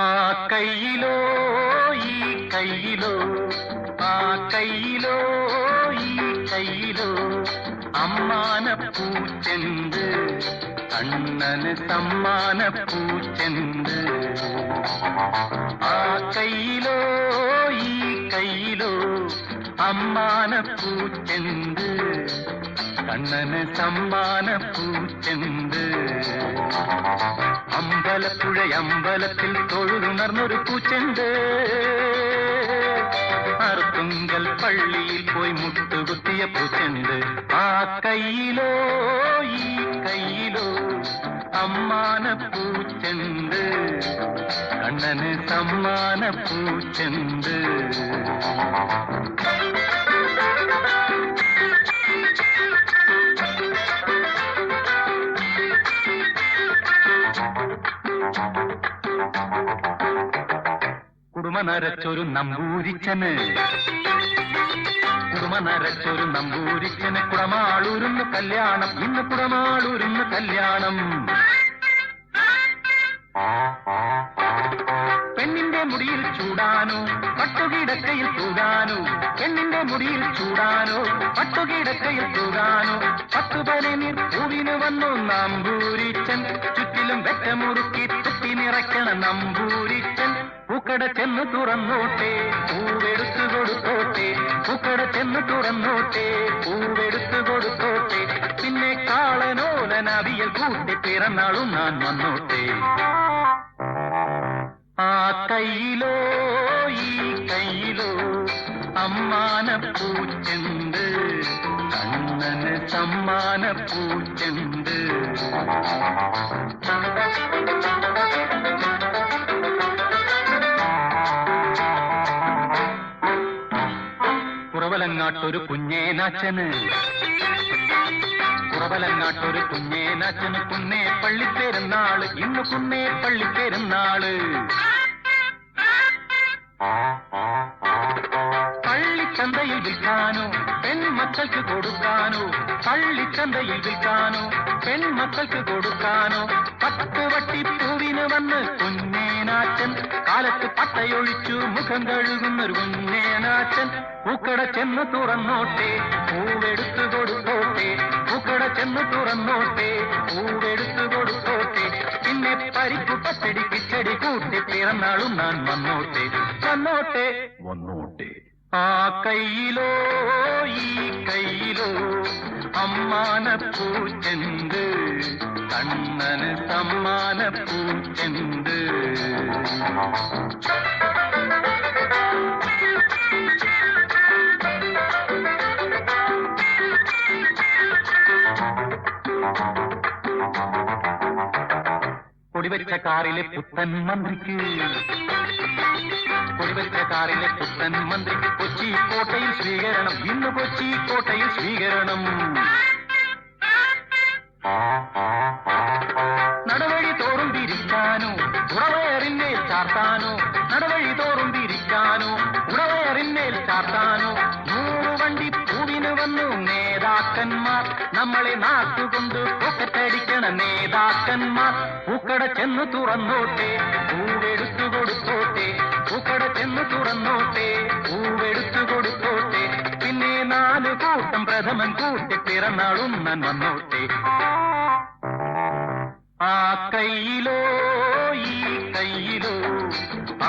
ആ കയ്യിലോ ഈ കയ്യിലോ, ആ കയ്യിലോ ഈ കയ്യിലോ അമ്മാനപ്പൂച്ചെണ്ട്, കണ്ണന് സമ്മാനപ്പൂച്ചെണ്ട്. ആ കയ്യിലോ ഈ കയ്യിലോ അമ്മാനപ്പൂച്ചെണ്ട്, കണ്ണന് സമ്മാനപ്പൂച്ചെണ്ട്. അമ്പലപ്പുഴ അമ്പലത്തിൽ തൊഴുതുണർന്നൊരു പൂച്ചെണ്ട്, അറുത്തുങ്കൽ പള്ളിയിൽ പോയി മുട്ടുകുത്തിയ പൂച്ചെണ്ട്. ആ കയ്യിലോ ഈ കയ്യിലോ അമ്മാനപ്പൂച്ചെണ്ട്, കണ്ണന് സമ്മാനപ്പൂച്ചെണ്ട്. കുടുമ നരച്ചൊരു നമ്പൂരിച്ചന്, കുടുമ നരച്ചൊരു നമ്പൂരിച്ചന്, കുടമാളൂരുന്ന് കല്യാണം, ഇന്ന് കുടമാളൂരുന്ന് കല്യാണം. പെണ്ണിന്റെ മുടിയിൽ ചൂടാനോ പട്ടുകിടക്കയിൽ തൂകാനോ, പെണ്ണിന്റെ മുടിയിൽ ചൂടാനോ പട്ടുകിടക്കയിൽ തൂകാനോ, 10 പനിനീർ പൂവിന് വന്നു നമ്പൂരിച്ചൻ, ചുറ്റിലും വെറ്റമുറുക്കി തുട്ടി നിറയ്ക്കണ നമ്പൂരിച്ചൻ. പൂക്കട ചെന്ന് തുറന്നോട്ടെ പൂവെടുത്തു കൊടുത്തോട്ടെ, പൂക്കട ചെന്ന് തുറന്നോട്ടെ പൂവെടുത്തു കൊടുത്തോട്ടെ, പിന്നെ കാളനോലൻ അവിയൽ കൂട്ടി പിറന്നാളും ഞാൻ വന്നോട്ടെ. ആ കയ്യിലോ ഈ കയ്യിലോ അമ്മാനപ്പൂച്ചെണ്ട്, കണ്ണന് സമ്മാനപ്പൂച്ചെണ്ട്. കുറവലങ്ങാട്ടൊരു കുഞ്ഞേനാച്ചന്, കുറവലങ്ങാട്ടൊരു കുഞ്ഞേനാച്ചന്, കുന്നേ പള്ളിപ്പെരുന്നാള്, ഇന്ന് കുന്നേ പള്ളിപ്പെരുന്നാള്. പള്ളിച്ചന്തയിൽ വിൽക്കാനോ പെൺമക്കൾക്ക് കൊടുക്കാനോ, പള്ളിച്ചന്തയിൽ വിൽക്കാനോ പെൺമക്കൾക്ക് കൊടുക്കാനോ, 10 വട്ടിപ്പൂവിന് വന്ന് കുഞ്ഞേനാച്ചൻ, കാലത്ത് പട്ടയൊഴിച്ചു മുഖം കഴുകുന്നൊരു കുഞ്ഞേനാച്ചൻ. പൂക്കട ചെന്ന് തുറന്നോട്ടെ പൂവെടുത്തു കൊടുത്തോട്ടെ, പൂക്കട ചെന്ന് തുറന്നോട്ടെ പൂവെടുത്തു കൊടുത്തോട്ടെ, പിന്നെ പരിപ്പ് പച്ചടി കിച്ചടി കൂട്ടി പിറന്നാളും ഞാൻ വന്നോട്ടെ വന്നോട്ടെ വന്നോട്ടെ. ആ കയ്യിലോ ഈ കയ്യിലോ അമ്മാനപ്പൂച്ചെണ്ട്, കണ്ണന് സമ്മാനപ്പൂച്ചെണ്ട്. കൊടിവെച്ച കാറിലെ പുത്തൻ മന്ത്രിക്ക്, കൊടിവെച്ച കാറിലെ പുത്തൻ മന്ത്രിക്ക് കൊച്ചി കോട്ടയിൽ സ്വീകരണം, ഇന്ന് കൊച്ചി കോട്ടയിൽ സ്വീകരണം. നടവഴി തോറും തിരിക്കാനോ ഉറവയറിന്മേൽ ചാർത്താനോ, നടവഴി തോറും തിരിക്കാനോ ഉറവയറിന്മേൽ ചാർത്താനോ, 100 വണ്ടി പൂവിന് വന്നു നേതാക്കന്മാർ, നമ്മളെ നാട്ടുകൊണ്ട് പൊക്കറ്റടിക്കണ നേതാക്കന്മാർ. പൂക്കട ചെന്ന് തുറന്നോട്ടെ പൂവെടുത്തു കൊടുത്തോട്ടെ, പൂക്കട ചെന്ന് തുറന്നോട്ടെ പൂവെടുത്തു കൊടുത്തോട്ടെ, പിന്നെ 4 കൂട്ടം പ്രഥമൻ കൂട്ടി പിറന്നാളും ഞാൻ വന്നോട്ടെ. ആ കയ്യിലോ ഈ കയ്യിലോ,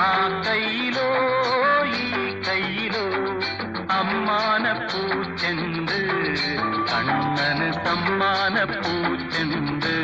ആ കയ്യിലോ ഈ കയ്യിലോ അമ്മാനപ്പൂച്ചെണ്ട്, കണ്ണന് സമ്മാനപ്പൂച്ചെണ്ട്.